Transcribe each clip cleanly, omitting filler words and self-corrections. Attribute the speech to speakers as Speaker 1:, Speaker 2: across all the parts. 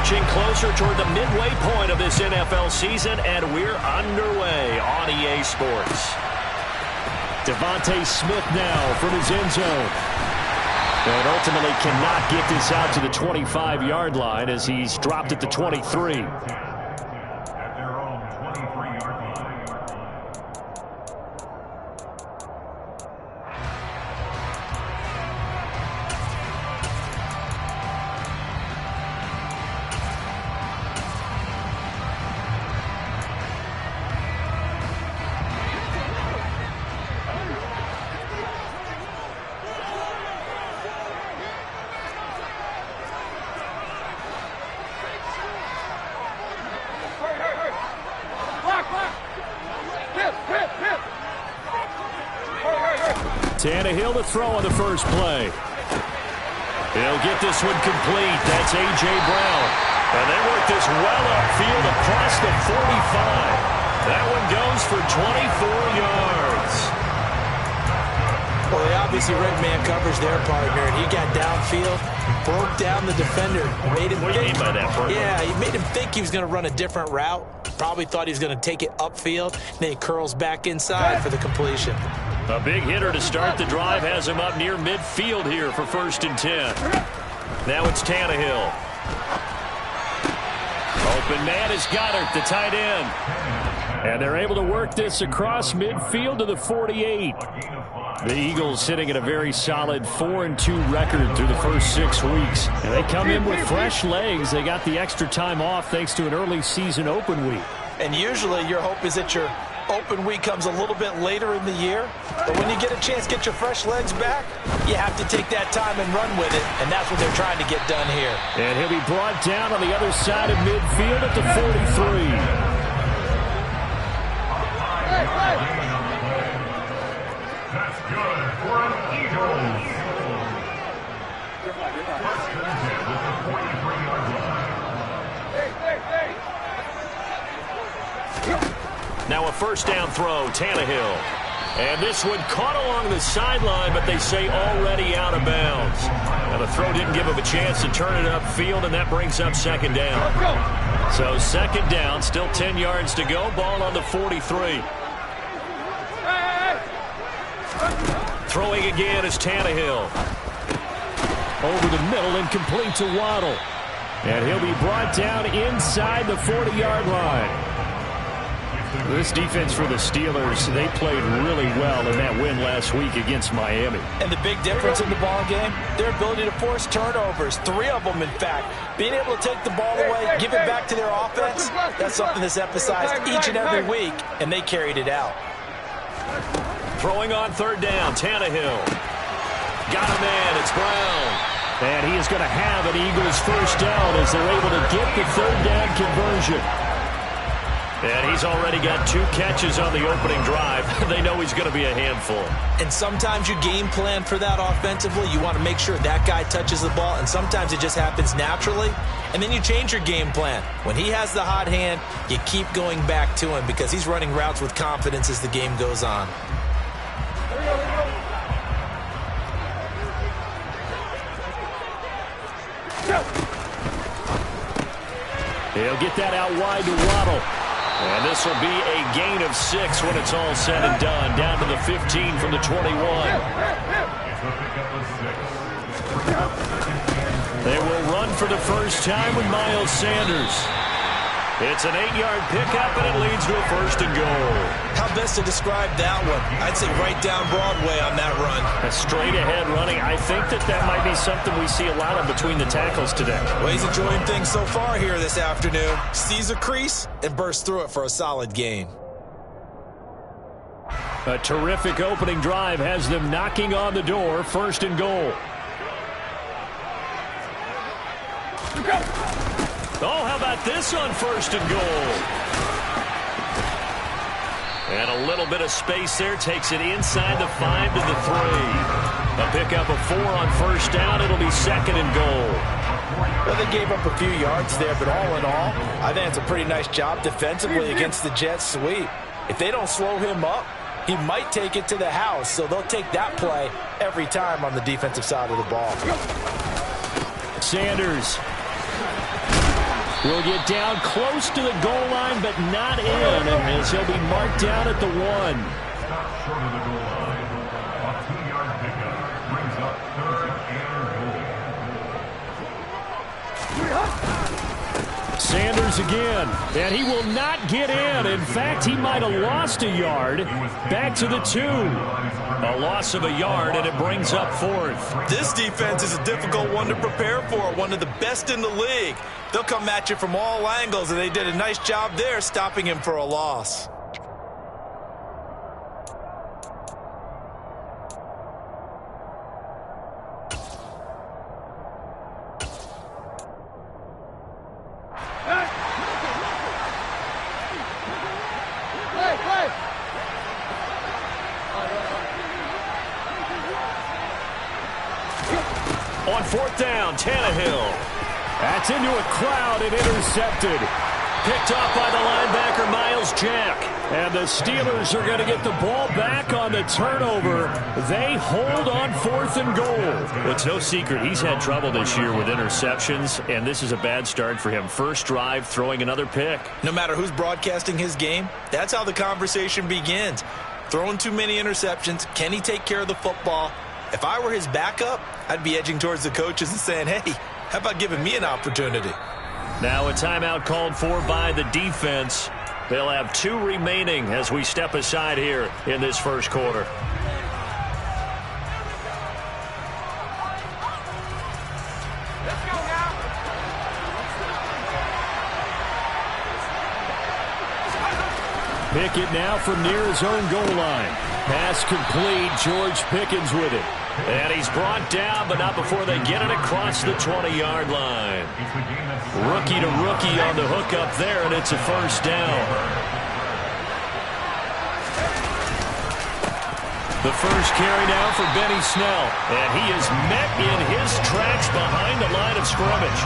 Speaker 1: inching closer toward the midway point of this NFL season, and we're underway on EA Sports. Devontae Smith now from his end zone. And ultimately cannot get this out to the 25-yard line as he's dropped at the 23. Tannehill to throw on the first play. He'll get this one complete. That's A.J. Brown. And they work this well upfield across the 45. That one goes for 24 yards.
Speaker 2: Well, they obviously read man coverage their partner, and he got downfield, broke down the defender. Made him
Speaker 1: what do you mean by that, partner?
Speaker 2: Yeah, he made him think he was going to run a different route. Probably thought he was going to take it upfield. Then he curls back inside for the completion.
Speaker 1: A big hitter to start the drive has him up near midfield here for 1st and 10. Now it's Tannehill. Open man is Goddard, the tight end. And they're able to work this across midfield to the 48. The Eagles sitting at a very solid 4-2 record through the first 6 weeks. And they come in with fresh legs. They got the extra time off thanks to an early season open week.
Speaker 2: And usually your hope is that your open week comes a little bit later in the year. But when you get a chance to get your fresh legs back, you have to take that time and run with it. And that's what they're trying to get done here.
Speaker 1: And he'll be brought down on the other side of midfield at the 43.
Speaker 3: That's good for an Eagles.
Speaker 1: Now a first down throw, Tannehill. And this one caught along the sideline, but they say already out of bounds. Now the throw didn't give him a chance to turn it upfield, and that brings up 2nd down. So 2nd down, still 10 yards to go. Ball on the 43. Throwing again is Tannehill. Over the middle and complete to Waddle. And he'll be brought down inside the 40-yard line. This defense for the Steelers, they played really well in that win last week against Miami.
Speaker 2: And the big difference in the ball game, their ability to force turnovers, 3 of them in fact. Being able to take the ball away, give it back to their offense, that's something that's emphasized each and every week, and they carried it out.
Speaker 1: Throwing on 3rd down, Tannehill. Got a man, it's Brown. And he is going to have an Eagles first down as they're able to get the 3rd down conversion. And he's already got 2 catches on the opening drive. They know he's going to be a handful.
Speaker 2: And sometimes you game plan for that offensively. You want to make sure that guy touches the ball, and sometimes it just happens naturally. And then you change your game plan. When he has the hot hand, you keep going back to him because he's running routes with confidence as the game goes on.
Speaker 1: He'll get that out wide to Waddle. And this will be a gain of 6 when it's all said and done. Down to the 15 from the 21. They will run for the first time with Miles Sanders. It's an 8-yard pickup, and it leads to a 1st and goal.
Speaker 2: How best to describe that one? I'd say right down Broadway on that run.
Speaker 1: A straight-ahead running. I think that might be something we see a lot of between the tackles today.
Speaker 2: Well, he's enjoying things so far here this afternoon. Sees a crease and bursts through it for a solid gain.
Speaker 1: A terrific opening drive has them knocking on the door. 1st and goal. Oh, how about this on 1st and goal? And a little bit of space there. Takes it inside the 5 to the 3. A pickup of 4 on 1st down. It'll be 2nd and goal.
Speaker 2: Well, they gave up a few yards there, but all in all, I think it's a pretty nice job defensively against the Jets sweep. If they don't slow him up, he might take it to the house, so they'll take that play every time on the defensive side of the ball.
Speaker 1: Sanders. will get down close to the goal line, but not in, as he'll be marked down at the 1.
Speaker 3: Stop short of the goal line. A 2-yard pickup brings up 3rd and goal.
Speaker 1: Sanders again, and he will not get in. In fact, he might have lost a yard. Back to the 2. A loss of a yard, and it brings up 4th.
Speaker 2: This defense is a difficult one to prepare for, one of the best in the league. They'll come at you from all angles, and they did a nice job there stopping him for a loss.
Speaker 1: On 4th down, Tannehill. That's into a crowd and intercepted. Picked off by the linebacker, Myles Jack. And the Steelers are going to get the ball back on the turnover. They hold on 4th and goal.
Speaker 4: Well, it's no secret he's had trouble this year with interceptions, and this is a bad start for him. First drive, throwing another pick.
Speaker 2: No matter who's broadcasting his game, that's how the conversation begins. Throwing too many interceptions, can he take care of the football? If I were his backup, I'd be edging towards the coaches and saying, hey, how about giving me an opportunity?
Speaker 4: Now a timeout called for by the defense. They'll have 2 remaining as we step aside here in this first quarter.
Speaker 1: Pickett now from near his own goal line. Pass complete. George Pickens with it.
Speaker 4: And he's brought down, but not before they get it across the 20-yard line. Rookie to rookie on the hookup there, and it's a first down. The first carry now for Benny Snell, and he is met in his tracks behind the line of scrimmage.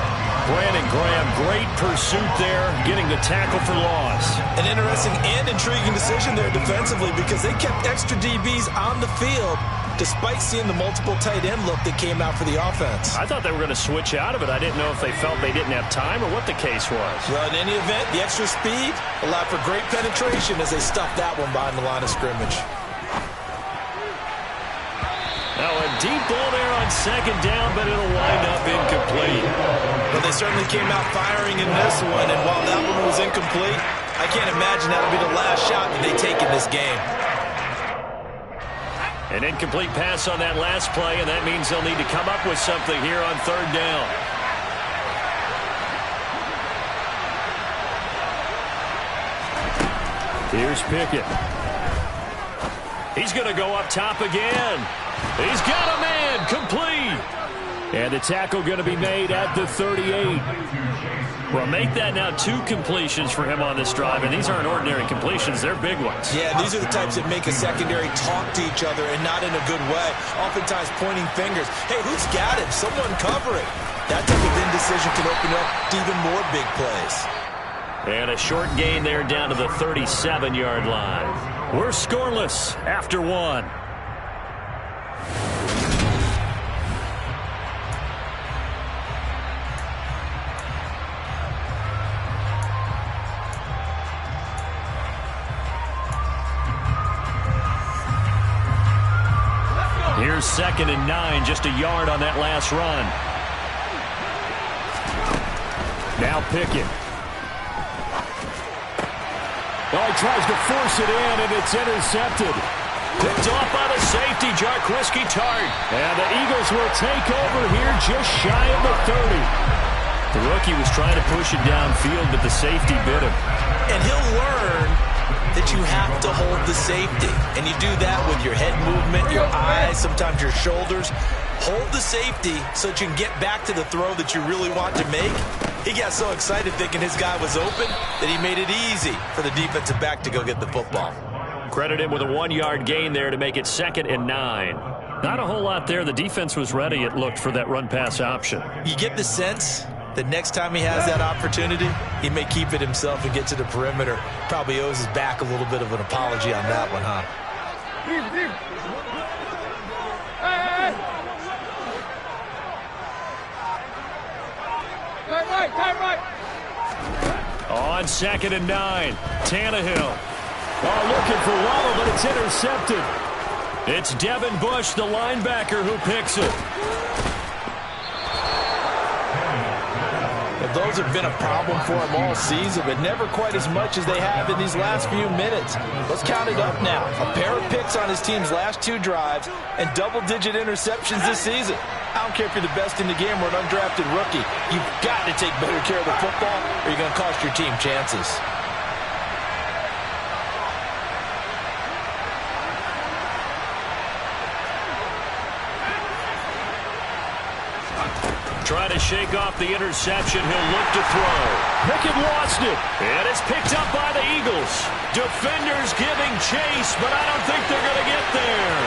Speaker 4: Brandon Graham, great pursuit there, getting the tackle for loss.
Speaker 2: An interesting and intriguing decision there defensively because they kept extra DBs on the field despite seeing the multiple tight end look that came out for the offense.
Speaker 4: I thought they were going to switch out of it. I didn't know if they felt they didn't have time or what the case was.
Speaker 2: Well, in any event, the extra speed allowed for great penetration as they stuffed that one behind the line of scrimmage.
Speaker 4: Now a deep ball there on 2nd down, but it'll wind up incomplete.
Speaker 2: Well, they certainly came out firing in this one, and while that one was incomplete, I can't imagine that'll be the last shot that they take in this game.
Speaker 4: An incomplete pass on that last play, and that means they'll need to come up with something here on 3rd down.
Speaker 1: Here's Pickett.
Speaker 4: He's going to go up top again. He's got a man, complete.
Speaker 1: And the tackle going to be made at the 38.
Speaker 4: Well, make that now 2 completions for him on this drive, and these aren't ordinary completions. They're big ones.
Speaker 2: Yeah, these are the types that make a secondary talk to each other and not in a good way. Oftentimes pointing fingers. Hey, who's got him? Someone cover it. That type of indecision can open up to even more big plays.
Speaker 4: And a short gain there down to the 37-yard line.
Speaker 1: We're scoreless after 1.
Speaker 4: Here's 2nd and 9, just a yard on that last run.
Speaker 1: Now Pickett. Oh, he tries to force it in, and it's intercepted.
Speaker 4: Picked off by the safety, Jaquiski Tartt.
Speaker 1: And the Eagles will take over here just shy of the 30.
Speaker 4: The rookie was trying to push it downfield, but the safety bit him.
Speaker 2: And he'll learn that you have to hold the safety. And you do that with your head movement, your eyes, sometimes your shoulders. Hold the safety so that you can get back to the throw that you really want to make. He got so excited thinking his guy was open that he made it easy for the defensive back to go get the football.
Speaker 4: Credit him with a 1-yard gain there to make it 2nd and 9. Not a whole lot there. The defense was ready, it looked, for that run-pass option.
Speaker 2: You get the sense that next time he has that opportunity, he may keep it himself and get to the perimeter. Probably owes his back a little bit of an apology on that one, huh?
Speaker 5: Right.
Speaker 1: On 2nd and 9, Tannehill. Oh, looking for Waddle, but it's intercepted. It's Devin Bush, the linebacker, who picks it.
Speaker 2: Those have been a problem for him all season, but never quite as much as they have in these last few minutes. Let's count it up now. A pair of picks on his team's last 2 drives and double-digit interceptions this season. I don't care if you're the best in the game or an undrafted rookie. You've got to take better care of the football or you're going to cost your team chances.
Speaker 1: Trying to shake off the interception. He'll look to throw. Pickett lost it. And it's picked up by the Eagles. Defenders giving chase, but I don't think they're going to get there.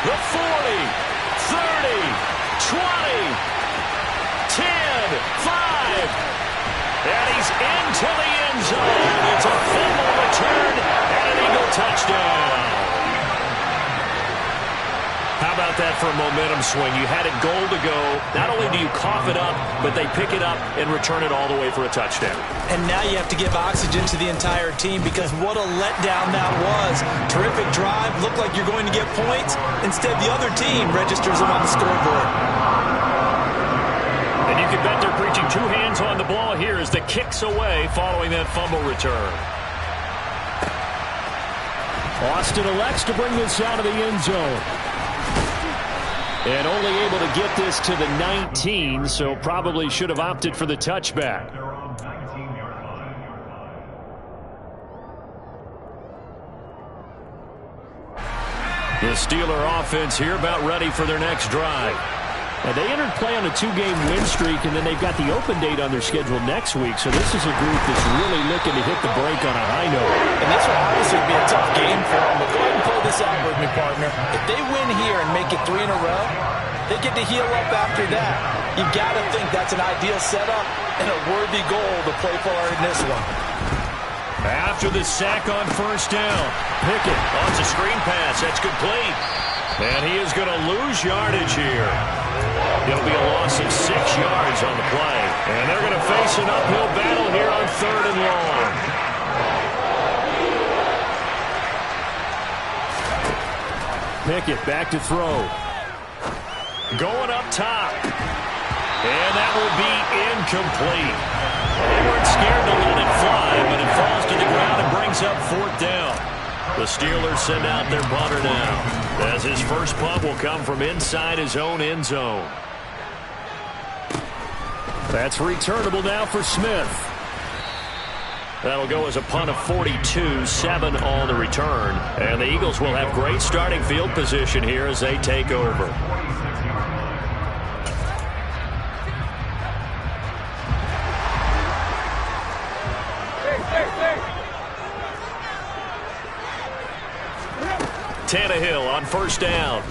Speaker 1: The 40, 30, 20, 10, 5. And he's into the end zone. It's a fumble return and an Eagle touchdown. How about that for a momentum swing? You had it goal to go. Not only do you cough it up, but they pick it up and return it all the way for a touchdown.
Speaker 2: And now you have to give oxygen to the entire team because what a letdown that was. Terrific drive. Looked like you're going to get points. Instead, the other team registers them on the scoreboard.
Speaker 1: And you can bet they're preaching 2 hands on the ball here as the kick's away following that fumble return. Austin elects to bring this out of the end zone. And only able to get this to the 19, so probably should have opted for the touchback. The Steeler offense here about ready for their next drive. Now, they entered play on a 2-game win streak, and then they've got the open date on their schedule next week, so this is a group that's really looking to hit the break on a high note.
Speaker 2: And this will obviously be a tough game for them, but go ahead and play this out with me, partner. If they win here and make it 3 in a row, they get to heal up after that. You've got to think that's an ideal setup and a worthy goal to play for in this one.
Speaker 1: After the sack on 1st down, Pickett on a screen pass. That's complete. And he is going to lose yardage here. It'll be a loss of 6 yards on the play. And they're going to face an uphill battle here on 3rd and long. Pickett back to throw. Going up top. And that will be incomplete. They weren't scared to let it fly, but it falls to the ground and brings up 4th down. The Steelers send out their punter now, as his first punt will come from inside his own end zone. That's returnable now for Smith. That'll go as a punt of 42, 7 on the return. And the Eagles will have great starting field position here as they take over. Tannehill on 1st down.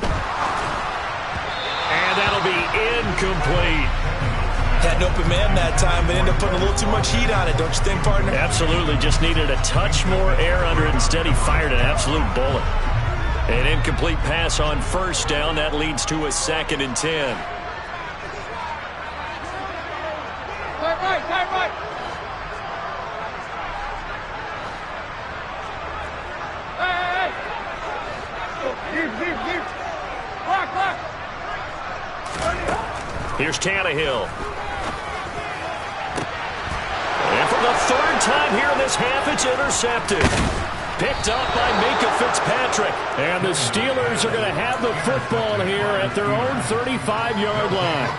Speaker 1: And that'll be incomplete.
Speaker 2: Had an open man that time, but ended up putting a little too much heat on it, don't you think, partner?
Speaker 1: Absolutely. Just needed a touch more air under it. Instead, he fired an absolute bullet. An incomplete pass on 1st down. That leads to a 2nd and 10.
Speaker 5: Right. Hey. Block.
Speaker 1: Here's Tannehill. And for the 3rd time here in this half, it's intercepted. Picked up by Minkah Fitzpatrick. And the Steelers are going to have the football here at their own 35-yard line.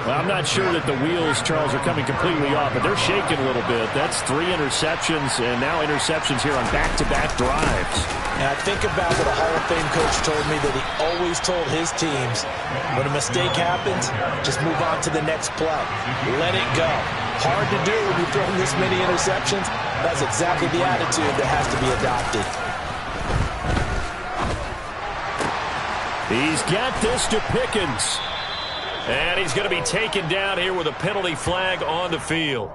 Speaker 1: Well, I'm not sure that the wheels, Charles, are coming completely off, but they're shaking a little bit. That's 3 interceptions, and now interceptions here on back-to-back drives.
Speaker 2: And I think about what a Hall of Fame coach told me, that he always told his teams, when a mistake happens, just move on to the next play. Let it go. Hard to do when you're throwing this many interceptions. That's exactly the attitude that has to be adopted.
Speaker 1: He's got this to Pickens. And he's going to be taken down here with a penalty flag on the field.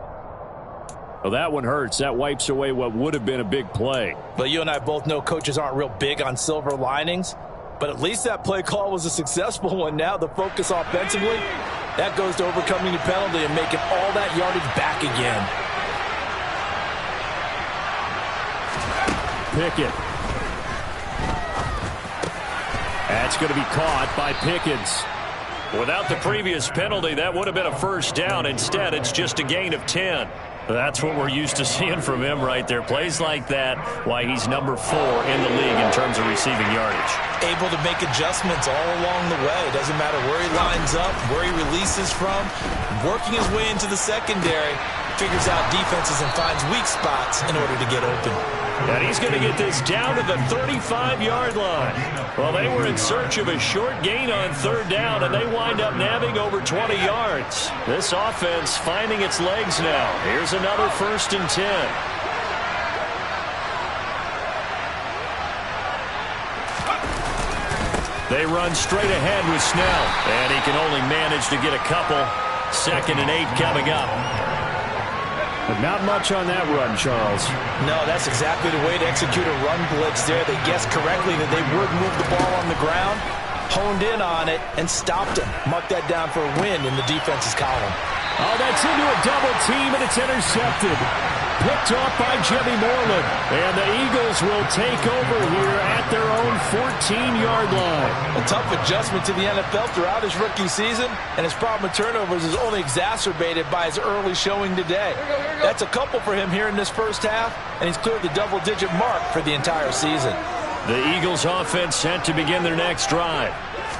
Speaker 1: Well, that one hurts. That wipes away what would have been a big play.
Speaker 2: But you and I both know coaches aren't real big on silver linings. But at least that play call was a successful one. Now the focus offensively, that goes to overcoming the penalty and making all that yardage back again.
Speaker 1: Pickett. That's going to be caught by Pickens.
Speaker 4: Without the previous penalty, that would have been a first down. Instead, it's just a gain of 10. That's what we're used to seeing from him right there. Plays like that, why he's number 4 in the league in terms of receiving yardage.
Speaker 2: Able to make adjustments all along the way. Doesn't matter where he lines up, where he releases from. Working his way into the secondary, figures out defenses and finds weak spots in order to get open.
Speaker 4: And he's going to get this down to the 35-yard line. Well, they were in search of a short gain on third down, and they wind up nabbing over 20 yards. This offense finding its legs now. Here's another 1st and 10. They run straight ahead with Snell, and he can only manage to get a couple. 2nd and 8 coming up.
Speaker 1: But not much on that run, Charles.
Speaker 2: No, that's exactly the way to execute a run blitz there. They guessed correctly that they would move the ball on the ground, honed in on it, and stopped him. Mark that down for a win in the defense's column.
Speaker 1: Oh, that's into a double team, and it's intercepted. Picked off by Jimmy Moreland. And the Eagles will take over here at their own 14-yard line.
Speaker 2: A tough adjustment to the NFL throughout his rookie season, and his problem with turnovers is only exacerbated by his early showing today. That's a couple for him here in this first half, and he's cleared the double-digit mark for the entire season.
Speaker 4: The Eagles offense set to begin their next drive.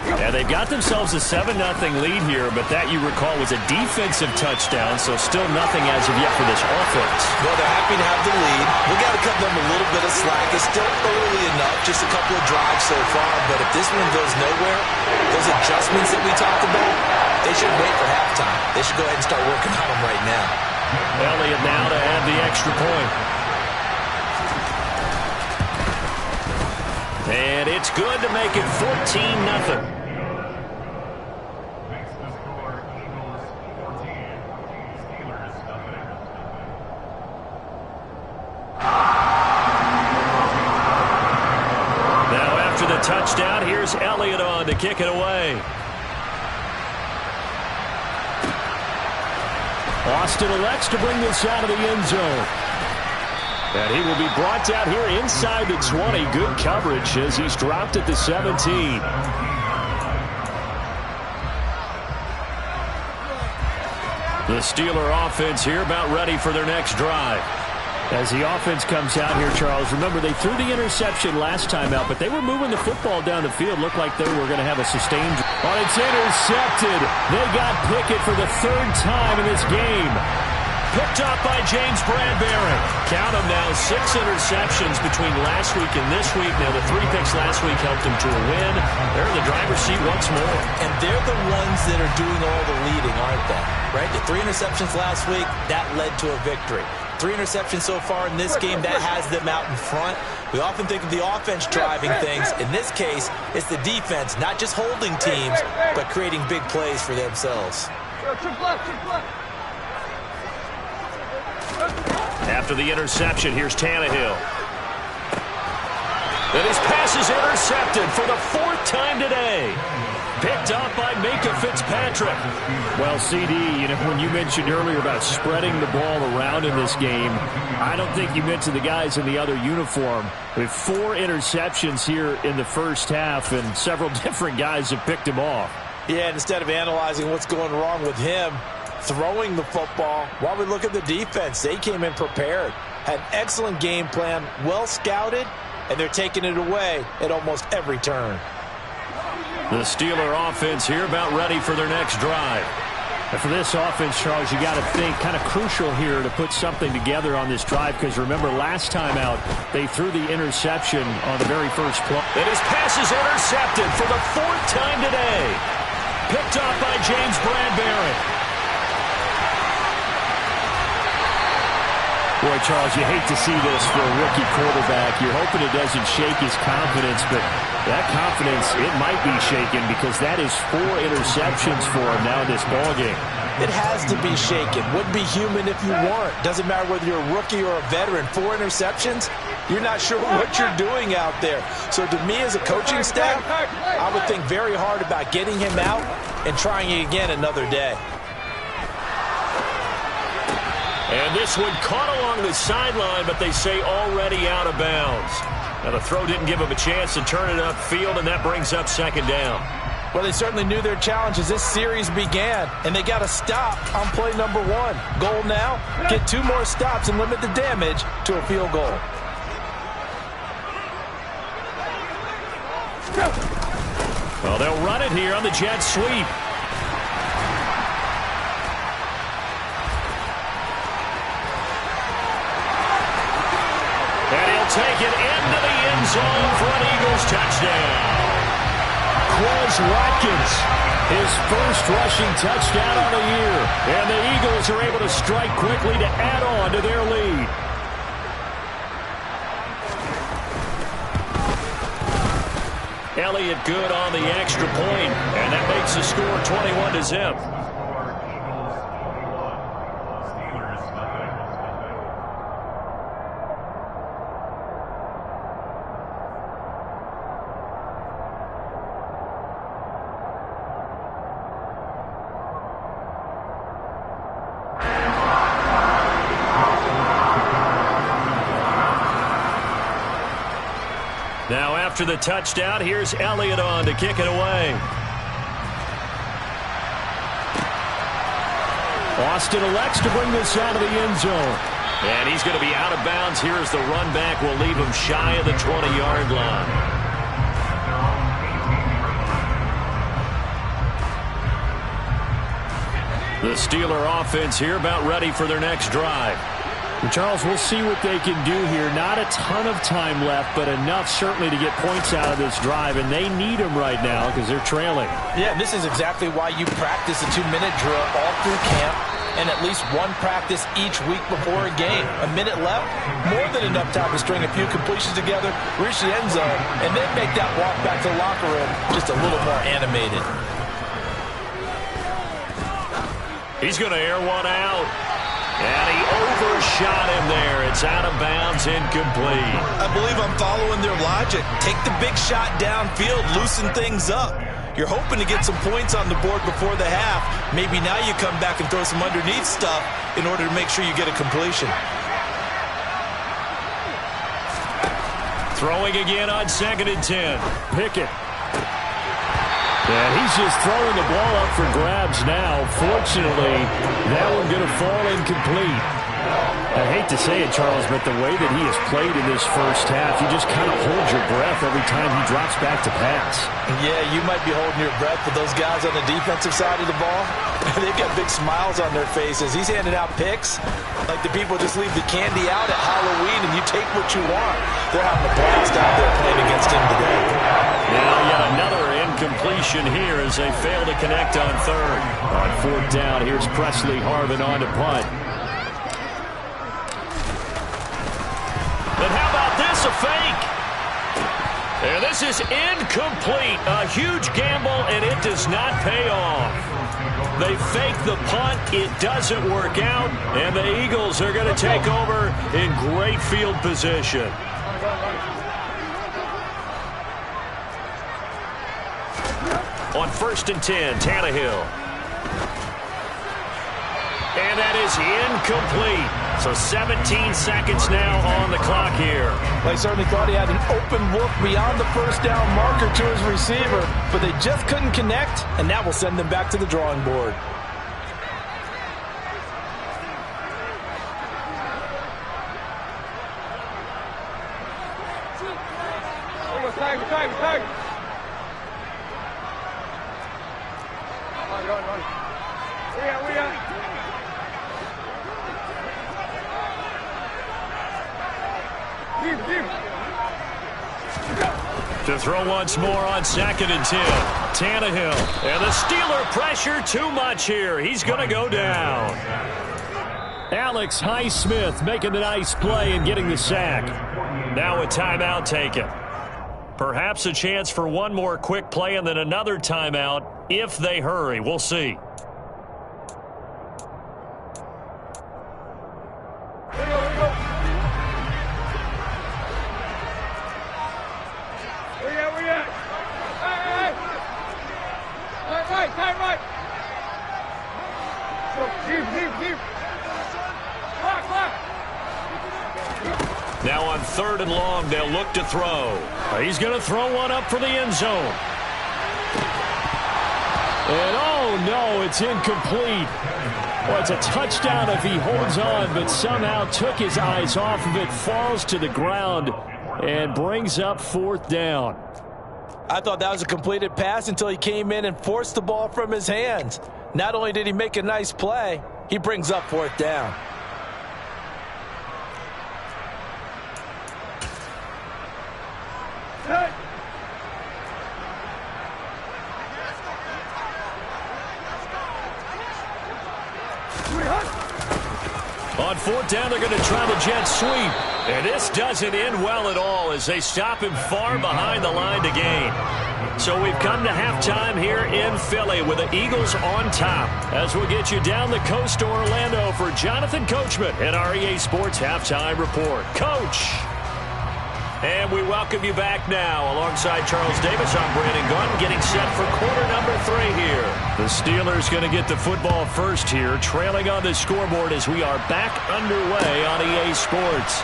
Speaker 4: Yeah, they've got themselves a 7-0 lead here, but that, you recall, was a defensive touchdown, so still nothing as of yet for this offense.
Speaker 2: Well, they're happy to have the lead. We've got to cut them a little bit of slack. It's still early enough, just a couple of drives so far, but if this one goes nowhere, those adjustments that we talked about, they should wait for halftime. They should go ahead and start working on them right now.
Speaker 4: Elliott now to add the extra point. And it's good to make it 14-0.
Speaker 3: Makes the score Eagles 14, Steelers nothing.
Speaker 4: Now after the touchdown, here's Elliott on to kick it away.
Speaker 1: Austin elects to bring this out of the end zone. And he will be brought down here inside the 20. Good coverage as he's dropped at the 17.
Speaker 4: The Steeler offense here about ready for their next drive.
Speaker 1: As the offense comes out here, Charles, remember they threw the interception last time out, but they were moving the football down the field. Looked like they were going to have a sustained. But it's intercepted. They got Pickett for the 3rd time in this game.
Speaker 4: Picked up by James Bradbury. Count them now, 6 interceptions between last week and this week. Now, the 3 picks last week helped them to a win. They're in the driver's seat once more.
Speaker 2: And they're the ones that are doing all the leading, aren't they? Right? The 3 interceptions last week, that led to a victory. 3 interceptions so far in this game, that has them out in front. We often think of the offense driving things. In this case, it's the defense, not just holding teams, but creating big plays for themselves.
Speaker 4: After the interception, here's Tannehill. And his pass is intercepted for the 4th time today. Picked up by Minkah Fitzpatrick.
Speaker 1: Well, CD, when you mentioned earlier about spreading the ball around in this game, I don't think you mentioned the guys in the other uniform. With 4 interceptions here in the first half, and several different guys have picked him off.
Speaker 2: Yeah, instead of analyzing what's going wrong with him, throwing the football, while we look at the defense, they came in prepared. Had an excellent game plan, well scouted, and they're taking it away at almost every turn.
Speaker 4: The Steeler offense here about ready for their next drive.
Speaker 1: And for this offense, Charles, you got to think kind of crucial here to put something together on this drive, because remember last time out they threw the interception on the very first play.
Speaker 4: And his pass is intercepted for the 4th time today. Picked up by James Bradbury.
Speaker 1: Boy, Charles, you hate to see this for a rookie quarterback. You're hoping it doesn't shake his confidence, but that confidence, it might be shaken, because that is 4 interceptions for him now in this ballgame.
Speaker 2: It has to be shaken. Wouldn't be human if you weren't. Doesn't matter whether you're a rookie or a veteran. 4 interceptions, you're not sure what you're doing out there. So to me as a coaching staff, I would think very hard about getting him out and trying it again another day.
Speaker 1: And this one caught along the sideline, but they say already out of bounds. Now, the throw didn't give him a chance to turn it upfield, and that brings up second down.
Speaker 2: Well, they certainly knew their challenge as this series began, and they got to stop on play number 1. Goal now, get 2 more stops and limit the damage to a field goal.
Speaker 1: Well, they'll run it here on the jet sweep. And he'll take it into the end zone for an Eagles touchdown. Quez Watkins, his first rushing touchdown on the year. And the Eagles are able to strike quickly to add on to their lead. Elliott good on the extra point, and that makes the score 21-0. Now after the touchdown, here's Elliott on to kick it away. Austin elects to bring this out of the end zone. And he's going to be out of bounds here as the run back will leave him shy of the 20-yard line. The Steeler offense here about ready for their next drive. And Charles, we'll see what they can do here. Not a ton of time left, but enough certainly to get points out of this drive, and they need them right now because they're trailing.
Speaker 2: Yeah, and this is exactly why you practice a 2-minute drill all through camp and at least one practice each week before a game. A minute left, more than enough time to string a few completions together, reach the end zone, and then make that walk back to the locker room just a little more animated.
Speaker 1: He's going to air one out. And he overshot him there. It's out of bounds, incomplete.
Speaker 2: I believe I'm following their logic. Take the big shot downfield, loosen things up. You're hoping to get some points on the board before the half. Maybe now you come back and throw some underneath stuff in order to make sure you get a completion.
Speaker 1: Throwing again on 2nd and 10. Pickett. And he's just throwing the ball up for grabs now. Fortunately, that one going to fall incomplete. I hate to say it, Charles, but the way that he has played in this first half, you just kind of hold your breath every time he drops back to pass.
Speaker 2: Yeah, you might be holding your breath, but those guys on the defensive side of the ball, they've got big smiles on their faces. He's handing out picks like the people just leave the candy out at Halloween and you take what you want. They're having a blast out there playing against him today.
Speaker 1: Now yet another incompletion here as they fail to connect on 3rd. On 4th down, here's Presley Harvin on to punt. And how about this, a fake? And this is incomplete. A huge gamble, and it does not pay off. They fake the punt. It doesn't work out, and the Eagles are going to take over in great field position. On 1st and 10, Tannehill. And that is incomplete. So 17 seconds now on the clock here.
Speaker 2: They certainly thought he had an open look beyond the first down marker to his receiver, but they just couldn't connect, and that will send them back to the drawing board.
Speaker 5: Time. Run. We are. Deep.
Speaker 1: To throw once more on 2nd and 10. Tannehill. And the Steeler pressure too much here. He's going to go down. Alex Highsmith making the nice play and getting the sack. Now a timeout taken. Perhaps a chance for one more quick play and then another timeout if they hurry. We'll see.
Speaker 5: Time right. Deep.
Speaker 4: Now on 3rd and long, they'll look to throw.
Speaker 1: He's going to throw one up for the end zone. And oh no, it's incomplete. Well, it's a touchdown if he holds on, but somehow took his eyes off of it, falls to the ground, and brings up 4th down.
Speaker 2: I thought that was a completed pass until he came in and forced the ball from his hands. Not only did he make a nice play, he brings up 4th down.
Speaker 4: On 4th down, they're going to try the jet sweep. And this doesn't end well at all as they stop him far behind the line to gain. So we've come to halftime here in Philly with the Eagles on top. As we'll get you down the coast to Orlando for Jonathan Coachman and our EA Sports Halftime Report. Coach! And we welcome you back now. Alongside Charles Davis, I'm Brandon Gaudin, getting set for quarter number 3 here.
Speaker 1: The Steelers going to get the football first here, trailing on the scoreboard as we are back underway on EA Sports.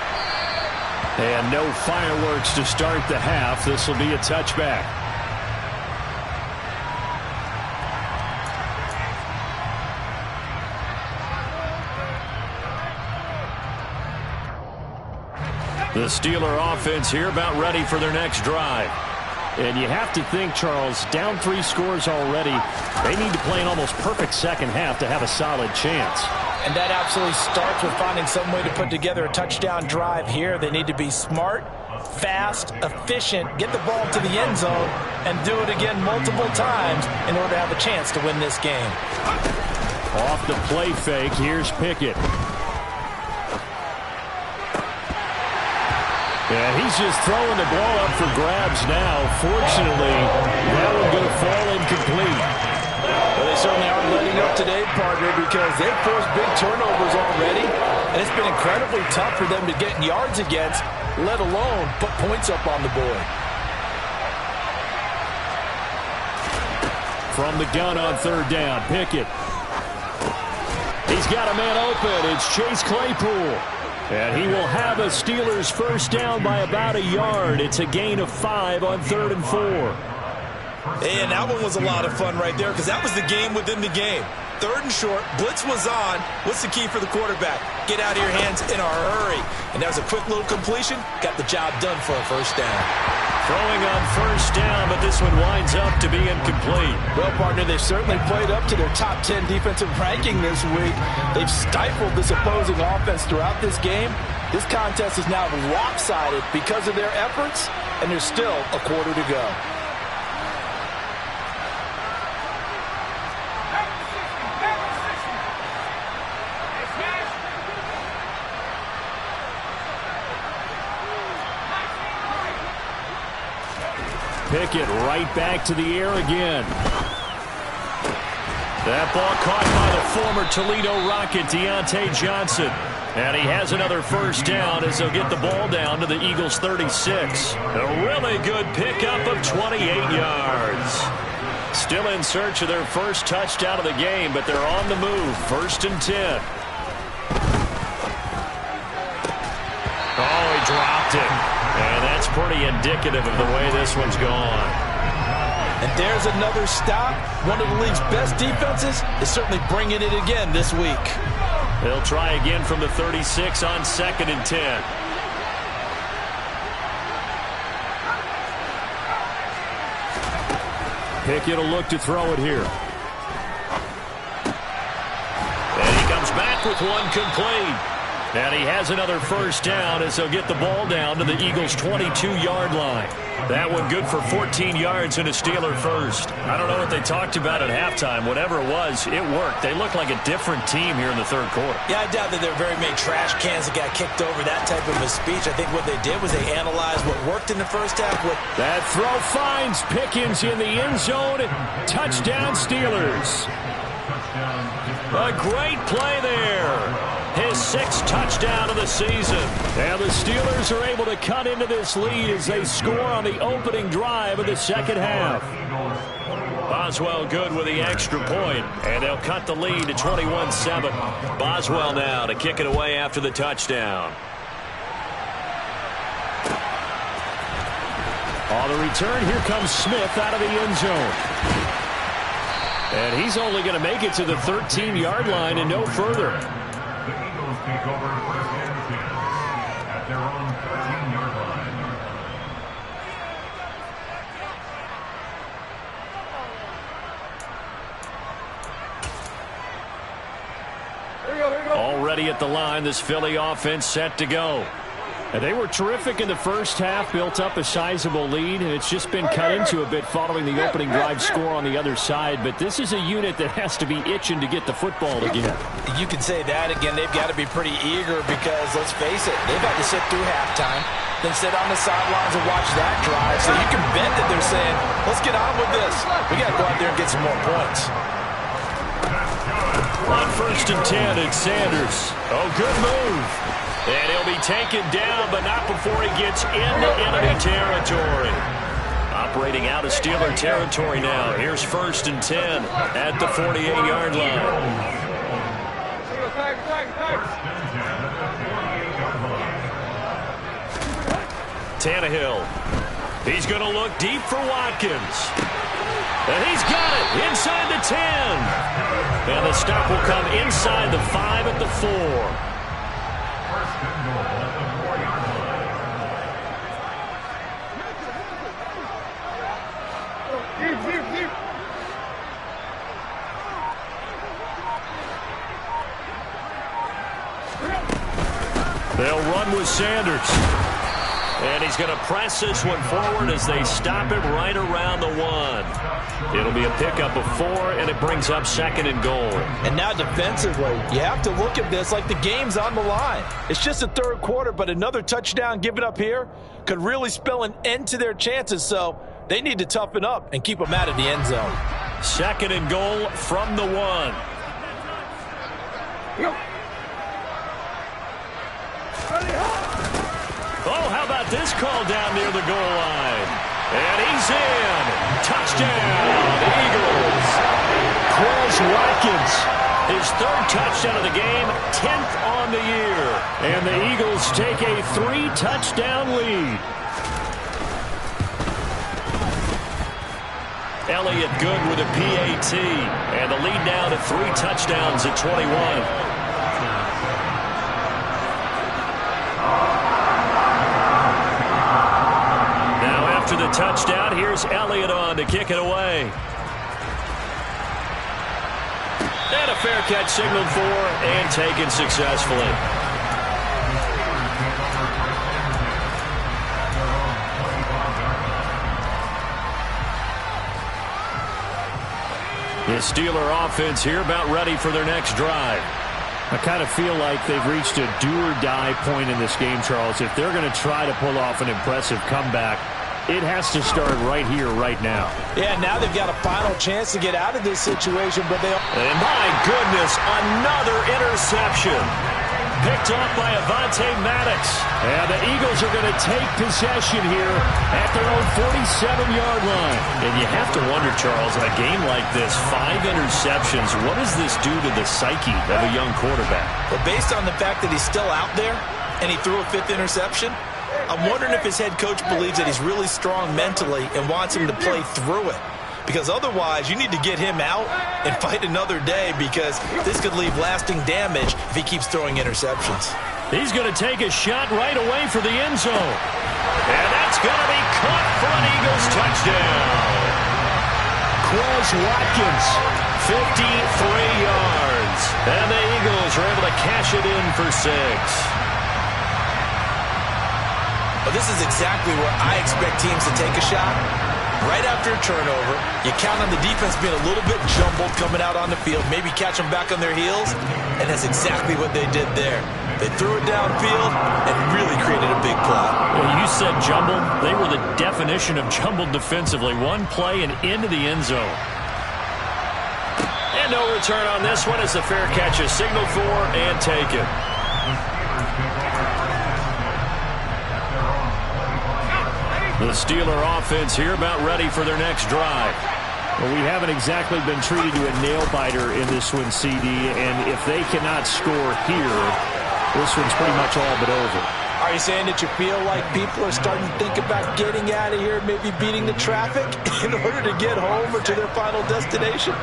Speaker 1: And no fireworks to start the half. This will be a touchback. The Steeler offense here about ready for their next drive. And you have to think, Charles, down 3 scores already. They need to play an almost perfect second half to have a solid chance.
Speaker 2: And that absolutely starts with finding some way to put together a touchdown drive here. They need to be smart, fast, efficient, get the ball to the end zone, and do it again multiple times in order to have a chance to win this game.
Speaker 1: Off the play fake, here's Pickett. Yeah, he's just throwing the ball up for grabs now. Fortunately, that one's going to fall incomplete.
Speaker 2: Well, they certainly aren't letting up today, partner, because they've forced big turnovers already, and it's been incredibly tough for them to get yards against, let alone put points up on the board.
Speaker 1: From the gun on 3rd down, Pickett. He's got a man open. It's Chase Claypool. And he will have a Steelers first down by about a yard. It's a gain of 5 on 3rd and 4.
Speaker 2: And that one was a lot of fun right there because that was the game within the game. 3rd and short, blitz was on. What's the key for the quarterback? Get out of your hands in a hurry. And that was a quick little completion. Got the job done for a first down.
Speaker 4: Throwing on 1st down, but this one winds up to be incomplete.
Speaker 2: Well, partner, they've certainly played up to their top 10 defensive ranking this week. They've stifled this opposing offense throughout this game. This contest is now lopsided because of their efforts, and there's still a quarter to go.
Speaker 1: Pickett right back to the air again. That ball caught by the former Toledo Rocket, Deontay Johnson. And he has another first down as they'll get the ball down to the Eagles' 36.
Speaker 4: A really good pickup of 28 yards.
Speaker 1: Still in search of their first touchdown of the game, but they're on the move. 1st and 10.
Speaker 4: Oh, he dropped it. And that's pretty indicative of the way this one's gone.
Speaker 2: And there's another stop. One of the league's best defenses is certainly bringing it again this week.
Speaker 1: They'll try again from the 36 on 2nd and 10. Pickett will look to throw it here.
Speaker 4: And he comes back with one complete.
Speaker 1: And he has another first down as they'll get the ball down to the Eagles' 22-yard line. That one good for 14 yards and a Steeler first.
Speaker 4: I don't know what they talked about at halftime. Whatever it was, it worked. They look like a different team here in the 3rd quarter.
Speaker 2: Yeah, I doubt that there are very many trash cans that got kicked over, that type of a speech. I think what they did was they analyzed what worked in the first half.
Speaker 1: That throw finds Pickens in the end zone. Touchdown, Steelers.
Speaker 4: A great play there. His 6th touchdown of the season.
Speaker 1: And the Steelers are able to cut into this lead as they score on the opening drive of the second half.
Speaker 4: Boswell good with the extra point, and they'll cut the lead to 21-7. Boswell now to kick it away after the touchdown.
Speaker 1: On the return, here comes Smith out of the end zone. And he's only going to make it to the 13-yard line and no further.
Speaker 3: The Eagles take over first and 10 at their own 13-yard line.
Speaker 1: Already at the line, this Philly offense set to go. And they were terrific in the first half, built up a sizable lead, and it's just been cut into a bit following the opening drive score on the other side. But this is a unit that has to be itching to get the football again.
Speaker 2: You can say that again. They've got to be pretty eager because, let's face it, they've had to sit through halftime, then sit on the sidelines and watch that drive. So you can bet that they're saying, let's get on with this. We got to go out there and get some more points.
Speaker 1: On first and 10, it's Sanders. Oh, good move. And he'll be taken down, but not before he gets into enemy territory. Operating out of Steeler territory now. Here's first and 10 at the 48-yard line. Tannehill. He's going to look deep for Watkins. And he's got it inside the 10. And the stop will come inside the 5 at the 4. They'll run with Sanders. And he's going to press this one forward as they stop him right around the 1. It'll be a pickup of 4, and it brings up second and goal.
Speaker 2: And now defensively, you have to look at this like the game's on the line. It's just the third quarter, but another touchdown given up here could really spell an end to their chances. So they need to toughen up and keep them out of the end zone.
Speaker 1: Second and goal from the 1. Oh, how about this call down near the goal line? And he's in. Touchdown, Eagles. Quez Watkins, his third touchdown of the game, 10th on the year. And the Eagles take a 3-touchdown lead. Elliott good with a PAT. And the lead now to 3 touchdowns at 21. After the touchdown, here's Elliott on to kick it away. And a fair catch signaled for and taken successfully. The Steeler offense here about ready for their next drive. I kind of feel like they've reached a do-or-die point in this game, Charles. If they're going to try to pull off an impressive comeback, it has to start right here, right now.
Speaker 2: Yeah, now they've got a final chance to get out of this situation, but they...
Speaker 1: And my goodness, another interception. Picked off by Avonte Maddox. And the Eagles are going to take possession here at their own 47-yard line. And you have to wonder, Charles, a game like this, 5 interceptions, what does this do to the psyche of a young quarterback?
Speaker 2: But based on the fact that he's still out there and he threw a 5th interception, I'm wondering if his head coach believes that he's really strong mentally and wants him to play through it. Because otherwise, you need to get him out and fight another day because this could leave lasting damage if he keeps throwing interceptions.
Speaker 1: He's going to take a shot right away for the end zone. And that's going to be caught for an Eagles touchdown. Quez Watkins, 53 yards. And the Eagles are able to cash it in for 6.
Speaker 2: Well, this is exactly where I expect teams to take a shot. Right after a turnover, you count on the defense being a little bit jumbled coming out on the field, maybe catch them back on their heels, and that's exactly what they did there. They threw it downfield and really created a big play.
Speaker 1: Well, you said jumbled. They were the definition of jumbled defensively. One play and into the end zone. And no return on this one as the fair catch is signaled for and taken. The Steeler offense here about ready for their next drive. Well, we haven't exactly been treated to a nail-biter in this one, CD, and if they cannot score here, this one's pretty much all but over.
Speaker 2: Are you saying that you feel like people are starting to think about getting out of here, maybe beating the traffic in order to get home or to their final destination?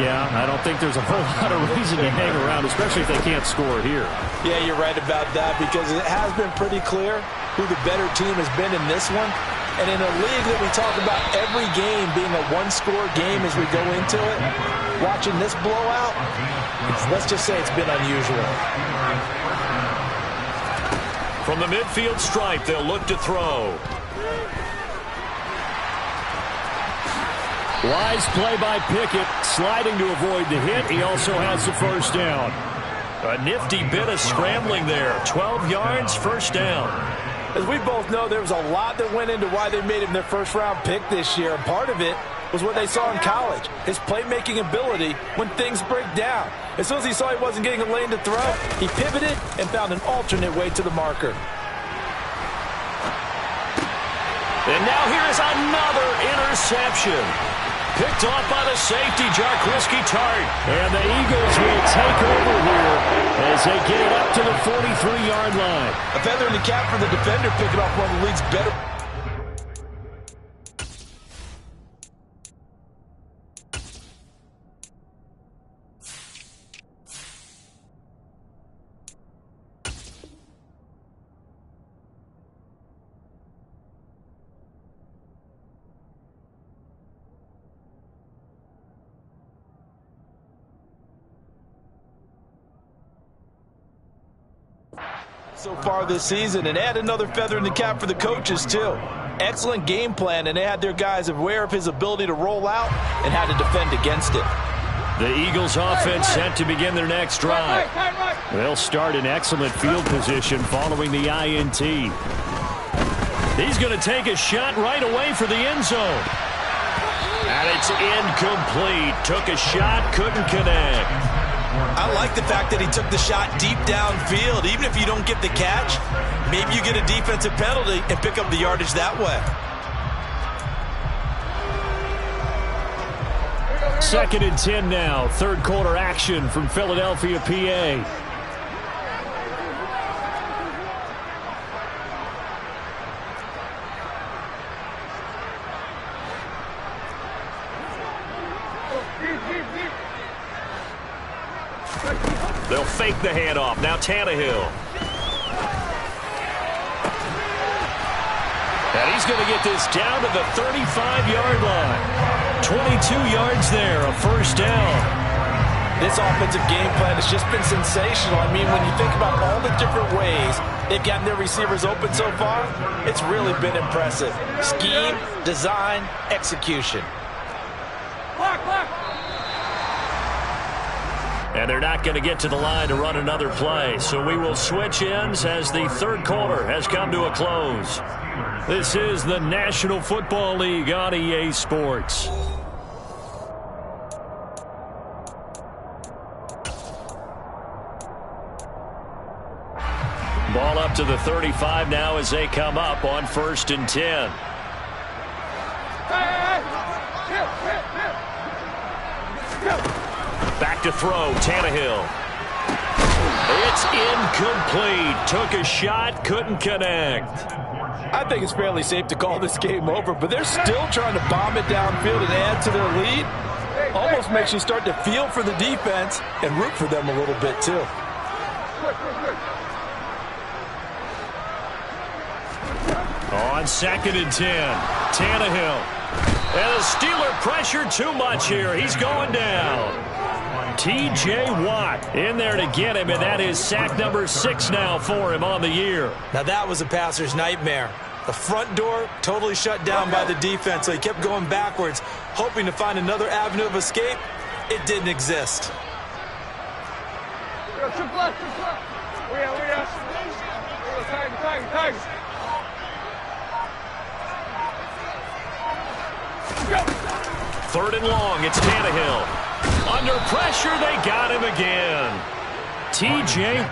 Speaker 1: Yeah, I don't think there's a whole lot of reason to hang around, especially if they can't score here.
Speaker 2: Yeah, you're right about that, because it has been pretty clear who the better team has been in this one. And in a league that we talk about every game being a one-score game as we go into it, watching this blowout, let's just say it's been unusual.
Speaker 4: From the midfield stripe, they'll look to throw. Wise play by Pickett, sliding to avoid the hit. He also has the first down. A nifty bit of scrambling there. 12 yards, first down.
Speaker 2: As we both know, there was a lot that went into why they made him their first-round pick this year. And part of it was what they saw in college, his playmaking ability when things break down. As soon as he saw he wasn't getting a lane to throw, he pivoted and found an alternate way to the marker.
Speaker 4: And now here is another interception. Picked off by the safety, Jaquiski Tartt. And the Eagles will take over here as they get it up to the 43-yard line.
Speaker 2: A feather in the cap for the defender, picking off one of the league's better. So far this season, and add another feather in the cap for the coaches too. Excellent game plan, and they had their guys aware of his ability to roll out and how to defend against it.
Speaker 4: The Eagles offense set to begin their next drive. They'll start in excellent field position following the INT. He's going to take a shot right away for the end zone. And it's incomplete. Took a shot, couldn't connect.
Speaker 2: I like the fact that he took the shot deep downfield. Even if you don't get the catch, maybe you get a defensive penalty and pick up the yardage that way.
Speaker 4: Second and 10 now. Third quarter action from Philadelphia, PA. They'll fake the handoff. Now Tannehill. And he's going to get this down to the 35-yard line. 22 yards there, a first down.
Speaker 2: This offensive game plan has just been sensational. I mean, when you think about all the different ways they've gotten their receivers open so far, it's really been impressive. Scheme, design, execution.
Speaker 4: And they're not going to get to the line to run another play. So we will switch ends as the third quarter has come to a close. This is the National Football League on EA Sports. Ball up to the 35 now as they come up on 1st and 10. Back to throw, Tannehill. It's incomplete. Took a shot, couldn't connect.
Speaker 2: I think it's fairly safe to call this game over, but they're still trying to bomb it downfield and add to their lead. Almost makes you start to feel for the defense and root for them a little bit too.
Speaker 4: On 2nd and 10, Tannehill. And the Steeler pressure too much here. He's going down. T.J. Watt in there to get him, and that is sack number 6 now for him on the year.
Speaker 2: Now that was a passer's nightmare. The front door totally shut down by the defense, so he kept going backwards, hoping to find another avenue of escape. It didn't exist.
Speaker 4: Third and long, it's Tannehill. Under pressure, they got him again. T.J.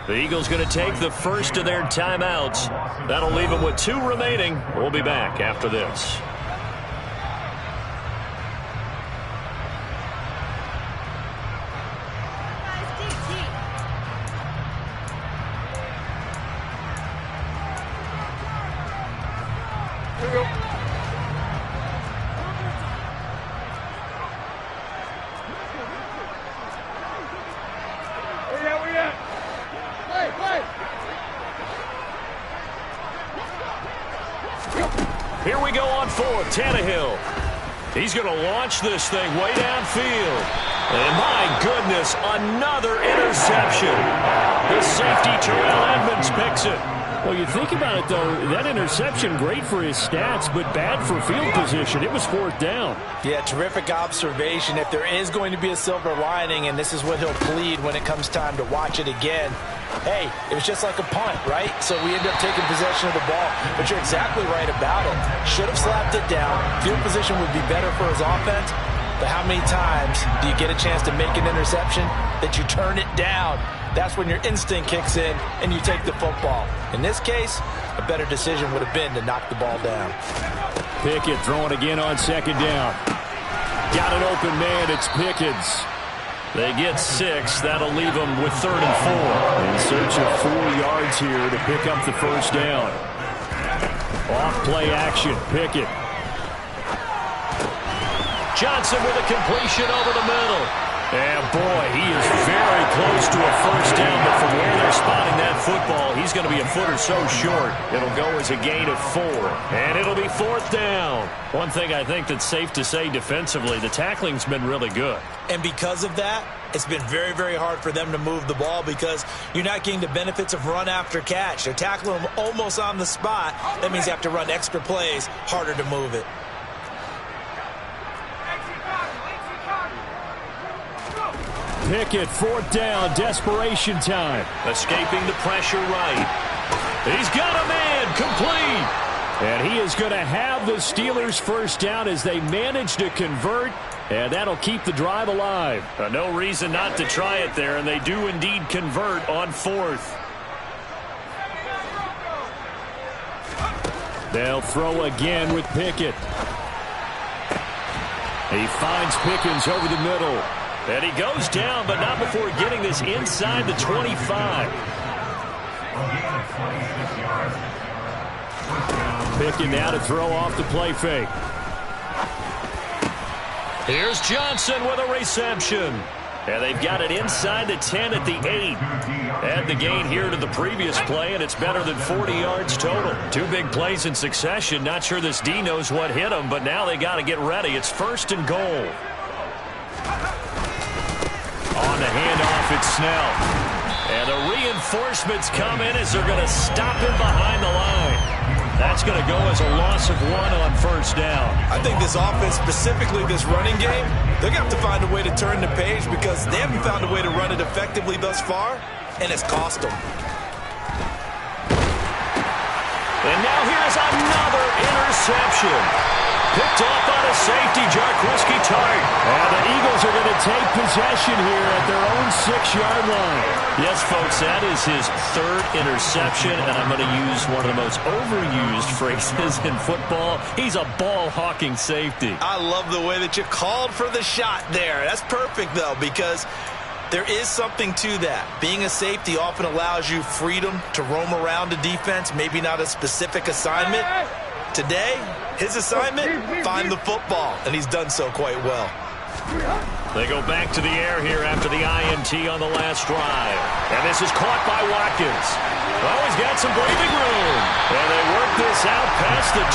Speaker 1: The Eagles going to take the first of their timeouts. That'll leave them with 2 remaining. We'll be back after this.
Speaker 4: Here we go on 4th. Tannehill. He's going to launch this thing way downfield. And my goodness, another interception. The safety, Terrell Edmunds, picks it.
Speaker 1: Well, you think about it, though, that interception, great for his stats, but bad for field position. It was 4th down.
Speaker 2: Yeah, terrific observation. If there is going to be a silver lining, and this is what he'll plead when it comes time to watch it again, hey, it was just like a punt, right? So we end up taking possession of the ball. But you're exactly right about it. Should have slapped it down. Field position would be better for his offense. But how many times do you get a chance to make an interception that you turn it down? That's when your instinct kicks in and you take the football. In this case, a better decision would have been to knock the ball down.
Speaker 1: Pickett throwing again on 2nd down. Got an open man. It's Pickens. They get 6. That'll leave them with 3rd and 4. In search of 4 yards here to pick up the 1st down. Off play action. Pickett.
Speaker 4: Johnson with a completion over the middle.
Speaker 1: And boy, he is very close to a 1st down, but from where they're spotting that football, he's going to be a foot or so short. It'll go as a gain of 4.
Speaker 4: And it'll be 4th down. One thing I think that's safe to say defensively, the tackling's been really good.
Speaker 2: And because of that, it's been very, very hard for them to move the ball because you're not getting the benefits of run after catch. They're tackling them almost on the spot. That means you have to run extra plays, harder to move it.
Speaker 1: Pickett, 4th down, desperation time.
Speaker 4: Escaping the pressure right. He's got a man, complete.
Speaker 1: And he is going to have the Steelers' 1st down as they manage to convert, and that'll keep the drive alive.
Speaker 4: No reason not to try it there, and they do indeed convert on 4th.
Speaker 1: They'll throw again with Pickett. He finds Pickens over the middle.
Speaker 4: And he goes down, but not before getting this inside the 25.
Speaker 1: Pickett now to throw off the play fake.
Speaker 4: Here's Johnson with a reception. And they've got it inside the 10 at the 8. Add the gain here to the previous play, and it's better than 40 yards total. 2 big plays in succession. Not sure this D knows what hit him, but now they got to get ready. It's 1st and goal.
Speaker 1: On the handoff, it's Snell.
Speaker 4: And the reinforcements come in as they're going to stop him behind the line. That's going to go as a loss of 1 on 1st down.
Speaker 2: I think this offense, specifically this running game, they're going to have to find a way to turn the page because they haven't found a way to run it effectively thus far, and it's cost them.
Speaker 4: And now here's another interception. Picked off by the safety, Jarquiski Tartt.
Speaker 1: And the Eagles are going to take possession here at their own 6-yard line.
Speaker 4: Yes, folks, that is his 3rd interception, and I'm going to use one of the most overused phrases in football. He's a ball-hawking safety.
Speaker 2: I love the way that you called for the shot there. That's perfect, though, because there is something to that. Being a safety often allows you freedom to roam around the defense, maybe not a specific assignment. Today, his assignment, find the football, and he's done so quite well.
Speaker 4: They go back to the air here after the INT on the last drive. And this is caught by Watkins. Oh, he's got some breathing room. And they work this out past the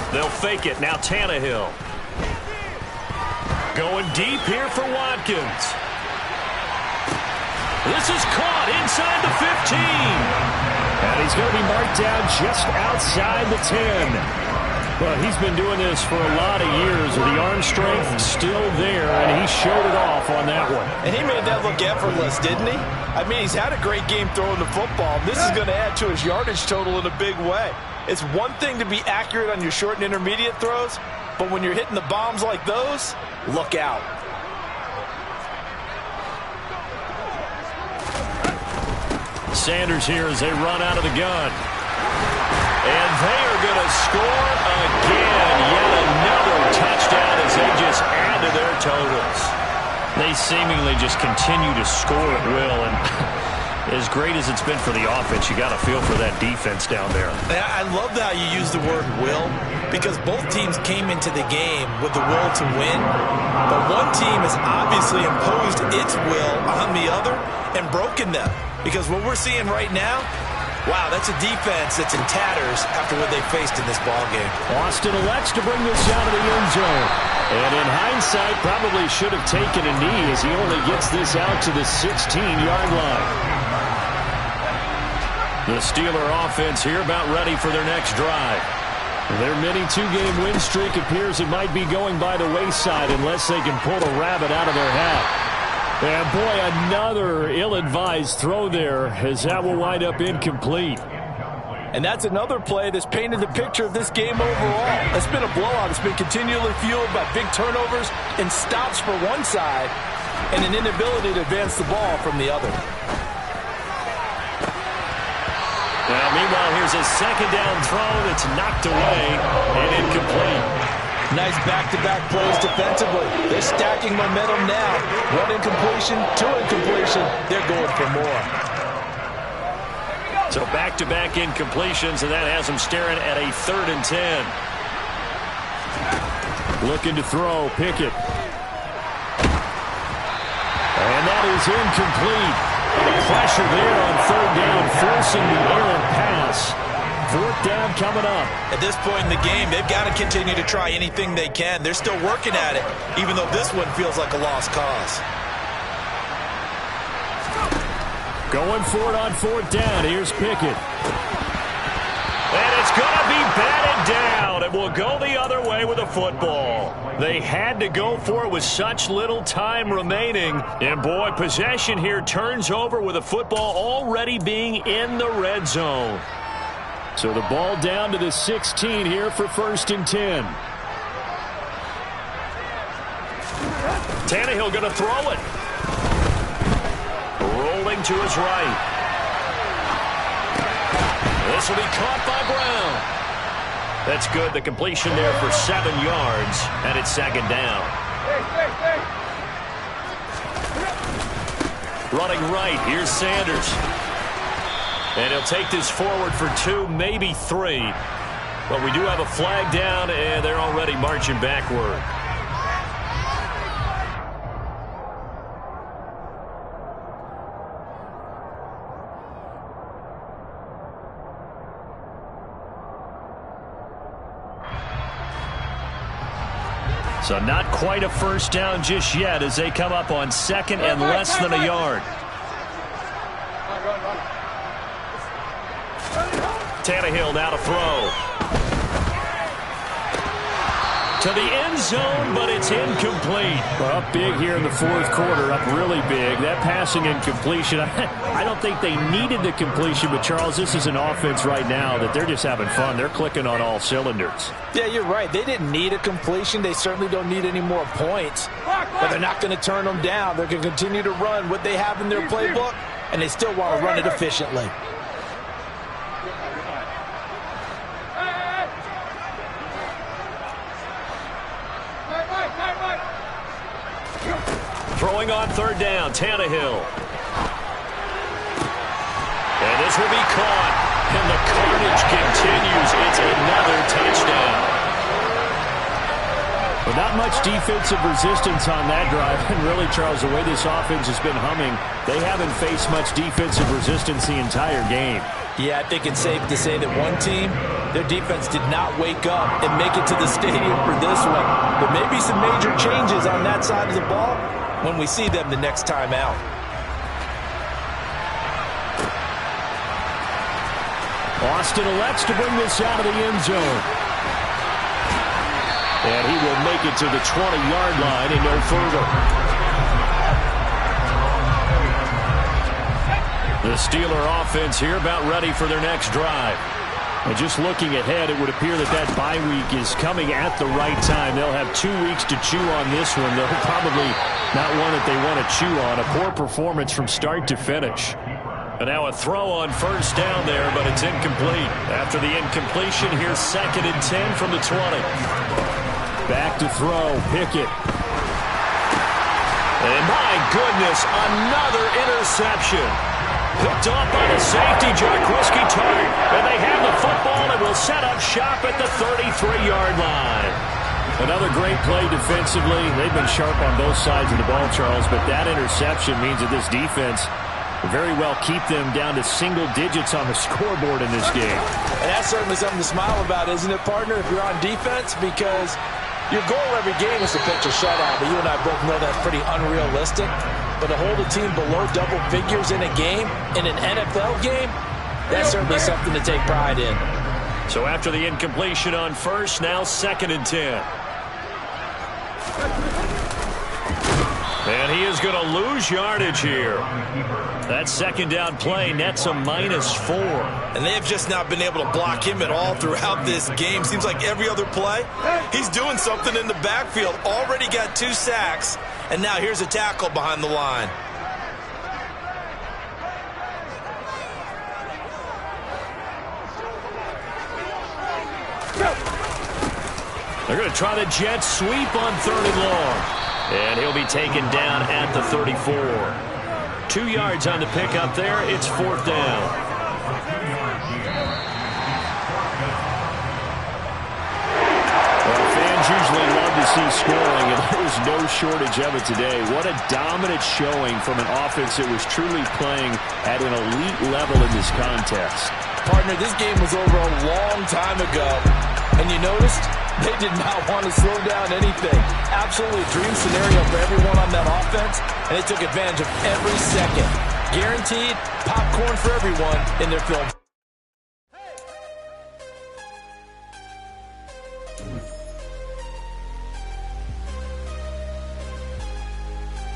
Speaker 4: 25. They'll fake it. Now Tannehill. Going deep here for Watkins. This is caught inside the 15.
Speaker 1: And he's going to be marked down just outside the 10. Well, he's been doing this for a lot of years. The arm strength still there, and he showed it off on that one.
Speaker 2: And he made that look effortless, didn't he? I mean, he's had a great game throwing the football. This is going to add to his yardage total in a big way. It's one thing to be accurate on your short and intermediate throws, but when you're hitting the bombs like those, look out.
Speaker 1: Sanders here as they run out of the gun. And they are going to score again. Yet another touchdown as they just add to their totals. They seemingly just continue to score at will. And as great as it's been for the offense, you got to feel for that defense down there.
Speaker 2: I love how you use the word will, because both teams came into the game with the will to win. But one team has obviously imposed its will on the other and broken them. Because what we're seeing right now, wow, that's a defense that's in tatters after what they faced in this ballgame.
Speaker 1: Austin elects to bring this out of the end zone. And in hindsight, probably should have taken a knee as he only gets this out to the 16-yard line. The Steeler offense here about ready for their next drive. Their mini two-game win streak appears it might be going by the wayside unless they can pull a rabbit out of their hat. And boy, another ill-advised throw there as that will wind up incomplete.
Speaker 2: And that's another play that's painted the picture of this game overall. It's been a blowout. It's been continually fueled by big turnovers and stops for one side and an inability to advance the ball from the other.
Speaker 1: Well, meanwhile, here's a second down throw that's knocked away and incomplete.
Speaker 2: Nice back-to-back plays defensively. They're stacking momentum now. One incompletion, two incompletion. They're going for more.
Speaker 1: So back-to-back incompletions, and that has them staring at a 3rd and 10. Looking to throw, Pickett. And that is incomplete. The pressure there on 3rd down, forcing the errant pass. 4th down coming up.
Speaker 2: At this point in the game, they've got to continue to try anything they can. They're still working at it, even though this one feels like a lost cause.
Speaker 1: Going for it on 4th down. Here's Pickett. And it's going to be batted down. It will go the other way with the football. They had to go for it with such little time remaining. And boy, possession here turns over with the football already being in the red zone. So the ball down to the 16 here for 1st and 10. Tannehill going to throw it. Rolling to his right. This will be caught by Brown. That's good. The completion there for 7 yards, and it's 2nd down. Running right, here's Sanders. And he'll take this forward for 2, maybe 3. But we do have a flag down, and they're already marching backward. So not quite a 1st down just yet as they come up on 2nd and less than a yard. Tannehill now to throw. To the end zone, but it's incomplete. Well, up big here in the 4th quarter, up really big. That passing incompletion, I don't think they needed the completion, but Charles, this is an offense right now that they're just having fun. They're clicking on all cylinders.
Speaker 2: Yeah, you're right. They didn't need a completion. They certainly don't need any more points. But they're not going to turn them down. They're going to continue to run what they have in their playbook, and they still want to run it efficiently.
Speaker 1: Throwing on 3rd down, Tannehill. And this will be caught. And the carnage continues. It's another touchdown. But not much defensive resistance on that drive. And really, Charles, the way this offense has been humming, they haven't faced much defensive resistance the entire game.
Speaker 2: Yeah, I think it's safe to say that one team, their defense did not wake up and make it to the stadium for this one. But maybe some major changes on that side of the ball when we see them the next time out.
Speaker 1: Austin elects to bring this out of the end zone. And he will make it to the 20-yard line and no further. The Steeler offense here about ready for their next drive. And just looking ahead, it would appear that bye week is coming at the right time. They'll have 2 weeks to chew on this one. They'll probably not one that they want to chew on. A poor performance from start to finish.
Speaker 4: And now a throw on first down there, but it's incomplete. After the incompletion, here's 2nd and 10 from the 20.
Speaker 1: Back to throw, Pickett.
Speaker 4: And my goodness, another interception. Picked off by the safety, Jaquiski Tartt. And they have the football and will set up shop at the 33-yard line.
Speaker 1: Another great play defensively. They've been sharp on both sides of the ball, Charles, but that interception means that this defense will very well keep them down to single digits on the scoreboard in this game.
Speaker 2: And that's certainly something to smile about, isn't it, partner, if you're on defense? Because your goal every game is to pitch a shutout, but you and I both know that's pretty unrealistic. But to hold a team below double figures in a game, in an NFL game, that's certainly something to take pride in.
Speaker 4: So after the incompletion on first, now 2nd and 10. And he is going to lose yardage here. That 2nd down play nets a -4.
Speaker 2: And they have just not been able to block him at all throughout this game. Seems like every other play, he's doing something in the backfield. Already got 2 sacks, and now here's a tackle behind the line.
Speaker 4: They're going to try the jet sweep on 3rd and long. And he'll be taken down at the 34. 2 yards on the pickup there. It's 4th down.
Speaker 1: Well, fans usually love to see scoring, and there's no shortage of it today. What a dominant showing from an offense that was truly playing at an elite level in this contest.
Speaker 2: Partner, this game was over a long time ago. And you noticed they did not want to slow down anything. Absolutely a dream scenario for everyone on that offense, and they took advantage of every second. Guaranteed popcorn for everyone in their film.